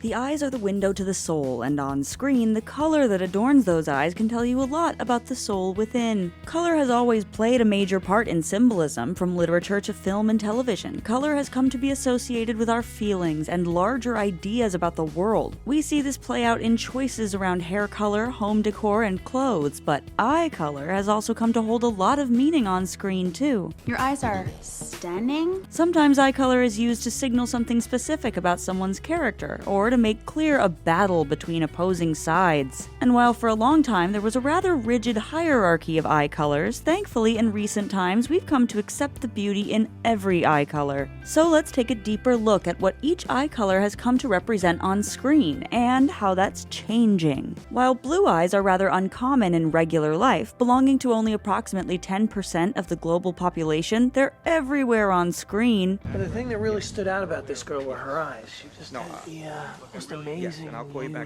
The eyes are the window to the soul, and on screen, the color that adorns those eyes can tell you a lot about the soul within. Color has always played a major part in symbolism, from literature to film and television. Color has come to be associated with our feelings and larger ideas about the world. We see this play out in choices around hair color, home decor, and clothes, but eye color has also come to hold a lot of meaning on screen too. Your eyes are stunning. Sometimes eye color is used to signal something specific about someone's character, or to make clear a battle between opposing sides. And while for a long time there was a rather rigid hierarchy of eye colors, thankfully in recent times we've come to accept the beauty in every eye color. So let's take a deeper look at what each eye color has come to represent on screen, and how that's changing. While blue eyes are rather uncommon in regular life, belonging to only approximately 10% of the global population, they're everywhere on screen. But the thing that really stood out about this girl were her eyes. She just had the most amazing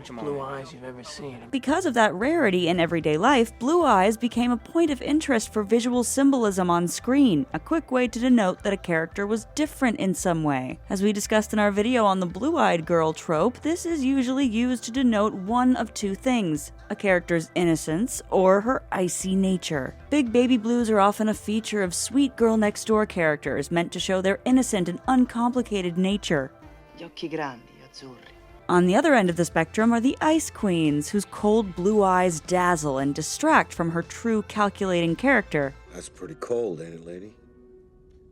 blue eyes you've ever seen. Because of that rarity in everyday life, blue eyes became a point of interest for visual symbolism on screen, a quick way to denote that a character was different in some way. As we discussed in our video on the blue-eyed girl trope, this is usually used to denote one of two things: a character's innocence or her icy nature. Big baby blues are often a feature of sweet girl next door characters, meant to show their innocent and uncomplicated nature. Gli occhi grandi, azzurri. On the other end of the spectrum are the ice queens, whose cold blue eyes dazzle and distract from her true calculating character. That's pretty cold, ain't it, lady?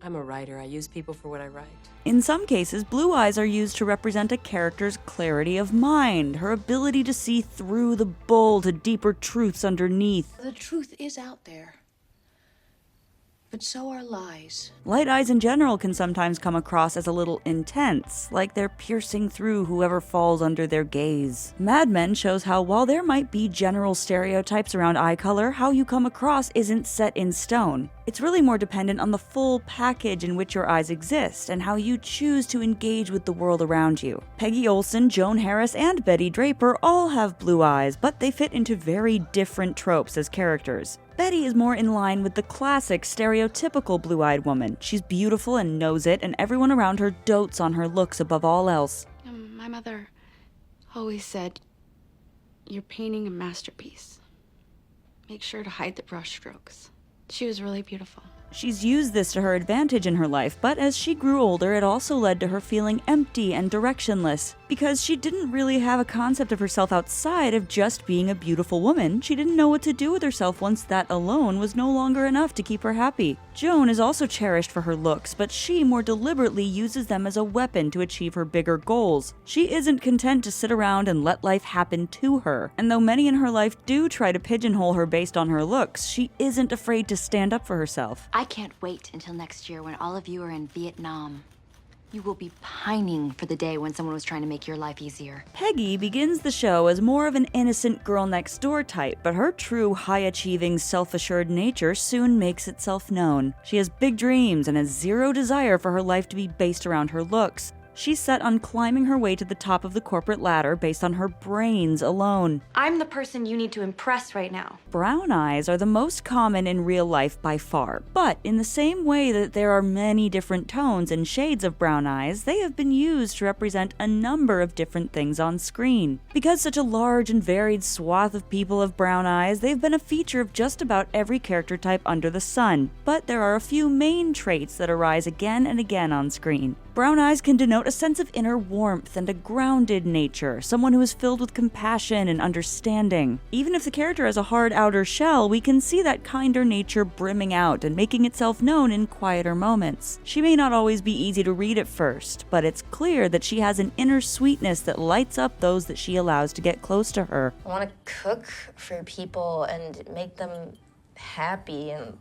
I'm a writer. I use people for what I write. In some cases, blue eyes are used to represent a character's clarity of mind, her ability to see through the bull to deeper truths underneath. The truth is out there, but so are lies. Light eyes in general can sometimes come across as a little intense, like they're piercing through whoever falls under their gaze. Mad Men shows how while there might be general stereotypes around eye color, how you come across isn't set in stone. It's really more dependent on the full package in which your eyes exist and how you choose to engage with the world around you. Peggy Olson, Joan Harris, and Betty Draper all have blue eyes, but they fit into very different tropes as characters. Betty is more in line with the classic, stereotypical blue-eyed woman. She's beautiful and knows it, and everyone around her dotes on her looks above all else. My mother always said, "You're painting a masterpiece. Make sure to hide the brushstrokes." She was really beautiful. She's used this to her advantage in her life, but as she grew older, it also led to her feeling empty and directionless. Because she didn't really have a concept of herself outside of just being a beautiful woman, she didn't know what to do with herself once that alone was no longer enough to keep her happy. Joan is also cherished for her looks, but she more deliberately uses them as a weapon to achieve her bigger goals. She isn't content to sit around and let life happen to her. And though many in her life do try to pigeonhole her based on her looks, she isn't afraid to stand up for herself. I can't wait until next year when all of you are in Vietnam. You will be pining for the day when someone was trying to make your life easier. Peggy begins the show as more of an innocent girl next door type, but her true high-achieving, self-assured nature soon makes itself known. She has big dreams and has zero desire for her life to be based around her looks. She's set on climbing her way to the top of the corporate ladder based on her brains alone. I'm the person you need to impress right now. Brown eyes are the most common in real life by far, but in the same way that there are many different tones and shades of brown eyes, they have been used to represent a number of different things on screen. Because such a large and varied swath of people have brown eyes, they've been a feature of just about every character type under the sun. But there are a few main traits that arise again and again on screen. Brown eyes can denote a sense of inner warmth and a grounded nature, someone who is filled with compassion and understanding. Even if the character has a hard outer shell, we can see that kinder nature brimming out and making itself known in quieter moments. She may not always be easy to read at first, but it's clear that she has an inner sweetness that lights up those that she allows to get close to her. I want to cook for people and make them happy and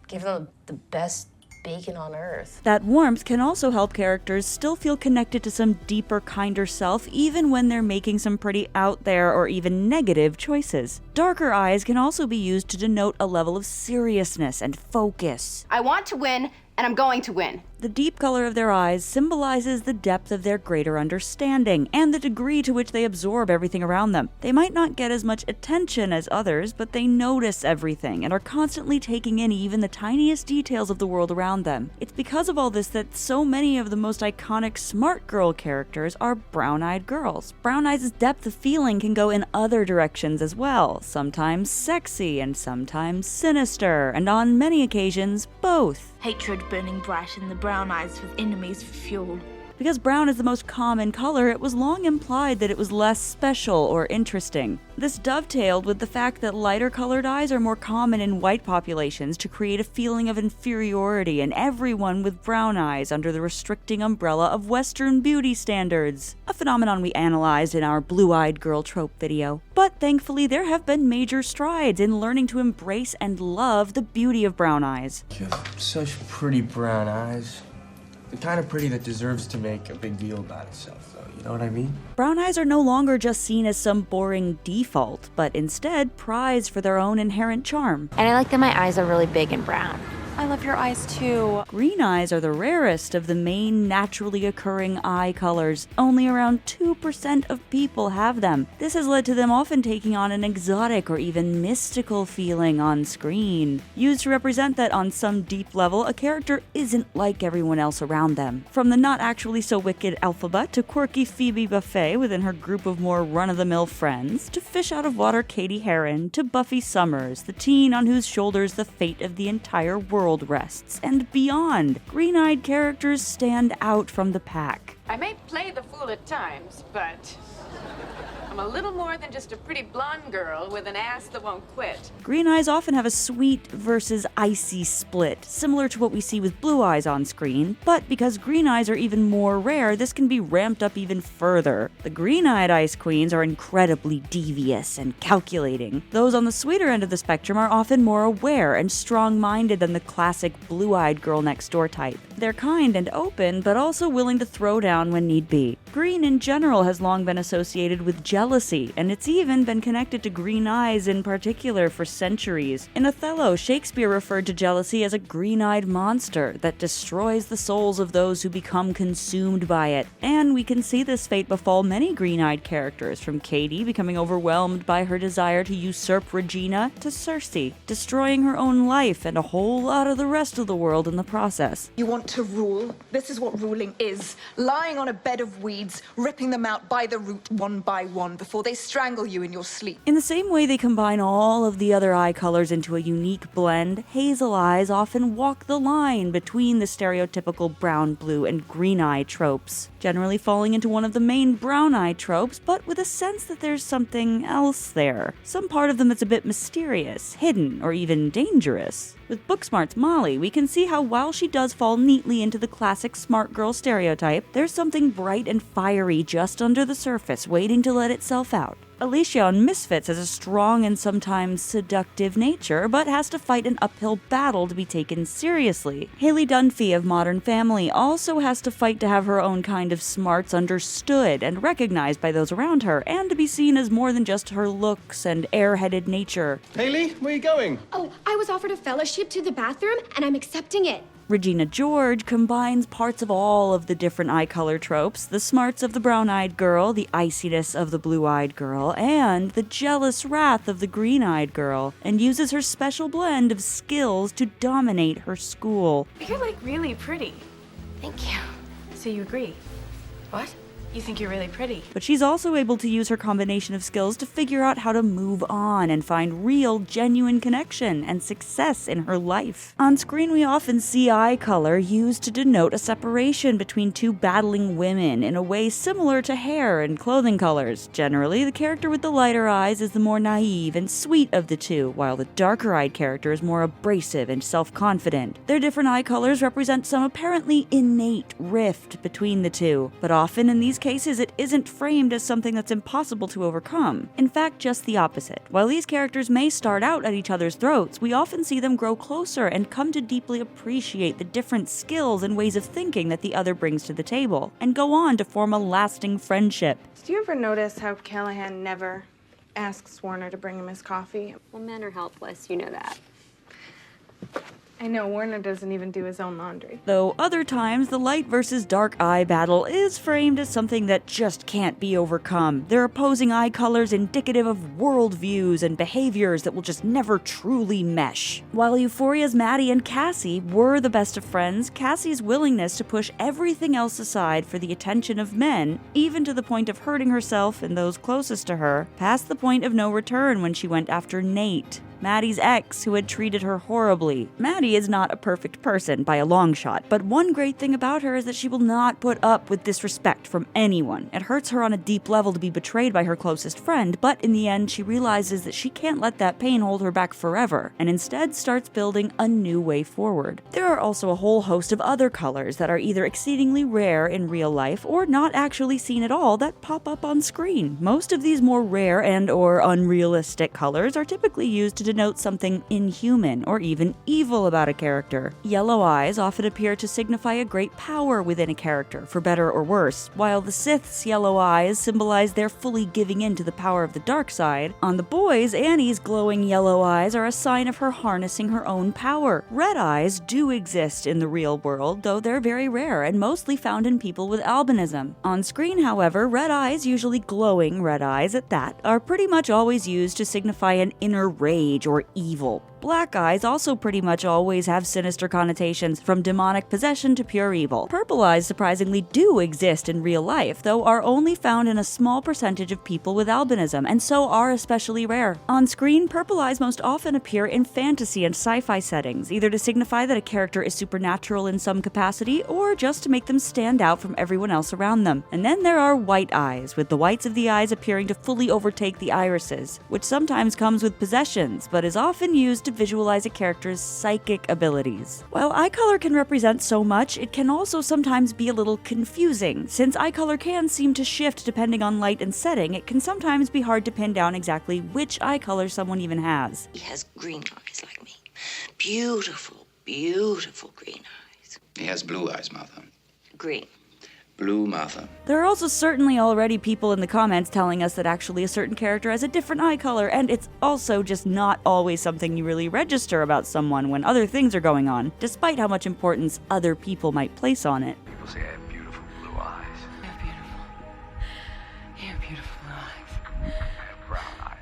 give them the best bacon on earth. That warmth can also help characters still feel connected to some deeper, kinder self, even when they're making some pretty out there or even negative choices. Darker eyes can also be used to denote a level of seriousness and focus. I want to win, and I'm going to win. The deep color of their eyes symbolizes the depth of their greater understanding and the degree to which they absorb everything around them. They might not get as much attention as others, but they notice everything and are constantly taking in even the tiniest details of the world around them. It's because of all this that so many of the most iconic smart girl characters are brown-eyed girls. Brown Eyes' depth of feeling can go in other directions as well, sometimes sexy and sometimes sinister, and on many occasions, both. Hatred burning bright in the brown eyes with enemies for fuel. Because brown is the most common color, it was long implied that it was less special or interesting. This dovetailed with the fact that lighter colored eyes are more common in white populations to create a feeling of inferiority in everyone with brown eyes under the restricting umbrella of Western beauty standards, a phenomenon we analyzed in our blue-eyed girl trope video. But thankfully, there have been major strides in learning to embrace and love the beauty of brown eyes. You have such pretty brown eyes. The kind of pretty that deserves to make a big deal about itself, though, you know what I mean? Brown eyes are no longer just seen as some boring default, but instead prized for their own inherent charm. And I like that my eyes are really big and brown. I love your eyes too. Green eyes are the rarest of the main naturally occurring eye colors. Only around 2% of people have them. This has led to them often taking on an exotic or even mystical feeling on screen, used to represent that on some deep level a character isn't like everyone else around them. From the not actually so wicked Alphaba to quirky Phoebe Buffay within her group of more run-of-the-mill friends, to fish out of water Katie Heron, to Buffy Summers, the teen on whose shoulders the fate of the entire world rests, and beyond. Green-eyed characters stand out from the pack. I may play the fool at times, but I'm a little more than just a pretty blonde girl with an ass that won't quit. Green eyes often have a sweet versus icy split, similar to what we see with blue eyes on screen, but because green eyes are even more rare, this can be ramped up even further. The green-eyed ice queens are incredibly devious and calculating. Those on the sweeter end of the spectrum are often more aware and strong-minded than the classic blue-eyed girl next door type. They're kind and open, but also willing to throw down when need be. Green in general has long been associated with jealousy, and it's even been connected to green eyes in particular for centuries. In Othello, Shakespeare referred to jealousy as a green-eyed monster that destroys the souls of those who become consumed by it. And we can see this fate befall many green-eyed characters, from Katie becoming overwhelmed by her desire to usurp Regina, to Cersei, destroying her own life and a whole lot of the rest of the world in the process. You want to rule? This is what ruling is. Lying on a bed of weeds, ripping them out by the root one by one before they strangle you in your sleep. In the same way they combine all of the other eye colors into a unique blend, hazel eyes often walk the line between the stereotypical brown, blue, and green eye tropes, generally falling into one of the main brown eye tropes, but with a sense that there's something else there. Some part of them that's a bit mysterious, hidden, or even dangerous. With Booksmart's Molly, we can see how while she does fall neatly into the classic smart girl stereotype, there's something bright and fiery just under the surface waiting to let itself out. Alicia on Misfits has a strong and sometimes seductive nature, but has to fight an uphill battle to be taken seriously. Haley Dunphy of Modern Family also has to fight to have her own kind of smarts understood and recognized by those around her, and to be seen as more than just her looks and airheaded nature. Haley, where are you going? Oh, I was offered a fellowship to the bathroom, and I'm accepting it. Regina George combines parts of all of the different eye color tropes, the smarts of the brown-eyed girl, the iciness of the blue-eyed girl, and the jealous wrath of the green-eyed girl, and uses her special blend of skills to dominate her school. You're like really pretty. Thank you. So you agree? What? You think you're really pretty. But she's also able to use her combination of skills to figure out how to move on and find real, genuine connection and success in her life. On screen, we often see eye color used to denote a separation between two battling women in a way similar to hair and clothing colors. Generally, the character with the lighter eyes is the more naive and sweet of the two, while the darker-eyed character is more abrasive and self-confident. Their different eye colors represent some apparently innate rift between the two, but often in these cases, it isn't framed as something that's impossible to overcome. In fact, just the opposite. While these characters may start out at each other's throats, we often see them grow closer and come to deeply appreciate the different skills and ways of thinking that the other brings to the table, and go on to form a lasting friendship. Do you ever notice how Callahan never asks Warner to bring him his coffee? Well, men are helpless, you know that. I know, Warner doesn't even do his own laundry. Though other times, the light versus dark eye battle is framed as something that just can't be overcome. They're opposing eye colors indicative of worldviews and behaviors that will just never truly mesh. While Euphoria's Maddie and Cassie were the best of friends, Cassie's willingness to push everything else aside for the attention of men, even to the point of hurting herself and those closest to her, passed the point of no return when she went after Nate, Maddie's ex, who had treated her horribly. Maddie is not a perfect person by a long shot, but one great thing about her is that she will not put up with disrespect from anyone. It hurts her on a deep level to be betrayed by her closest friend, but in the end she realizes that she can't let that pain hold her back forever, and instead starts building a new way forward. There are also a whole host of other colors that are either exceedingly rare in real life or not actually seen at all that pop up on screen. Most of these more rare and or unrealistic colors are typically used to denote something inhuman or even evil about a character. Yellow eyes often appear to signify a great power within a character, for better or worse, while the Sith's yellow eyes symbolize their fully giving in to the power of the dark side. On the boys, Annie's glowing yellow eyes are a sign of her harnessing her own power. Red eyes do exist in the real world, though they're very rare and mostly found in people with albinism. On screen, however, red eyes, usually glowing red eyes at that, are pretty much always used to signify an inner rage or evil. Black eyes also pretty much always have sinister connotations, from demonic possession to pure evil. Purple eyes surprisingly do exist in real life, though are only found in a small percentage of people with albinism, and so are especially rare. On screen, purple eyes most often appear in fantasy and sci-fi settings, either to signify that a character is supernatural in some capacity, or just to make them stand out from everyone else around them. And then there are white eyes, with the whites of the eyes appearing to fully overtake the irises, which sometimes comes with possessions, but is often used to visualize a character's psychic abilities. While eye color can represent so much, it can also sometimes be a little confusing. Since eye color can seem to shift depending on light and setting, it can sometimes be hard to pin down exactly which eye color someone even has. He has green eyes like me. Beautiful, beautiful green eyes. He has blue eyes, Martha. Green. Blue, Martha. There are also certainly already people in the comments telling us that actually a certain character has a different eye color, and it's also just not always something you really register about someone when other things are going on, despite how much importance other people might place on it. People say I have beautiful blue eyes. You're beautiful. You're beautiful blue eyes. I have brown eyes.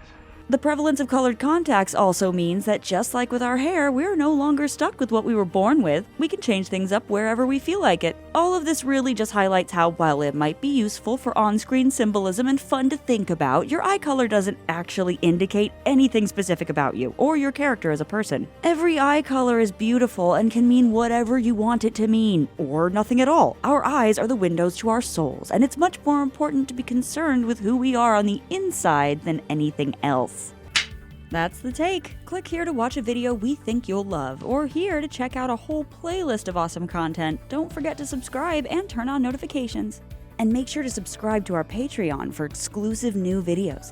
The prevalence of colored contacts also means that just like with our hair, we're no longer stuck with what we were born with. We can change things up wherever we feel like it. All of this really just highlights how, while it might be useful for on-screen symbolism and fun to think about, your eye color doesn't actually indicate anything specific about you or your character as a person. Every eye color is beautiful and can mean whatever you want it to mean, or nothing at all. Our eyes are the windows to our souls, and it's much more important to be concerned with who we are on the inside than anything else. That's the take. Click here to watch a video we think you'll love, or here to check out a whole playlist of awesome content. Don't forget to subscribe and turn on notifications. And make sure to subscribe to our Patreon for exclusive new videos.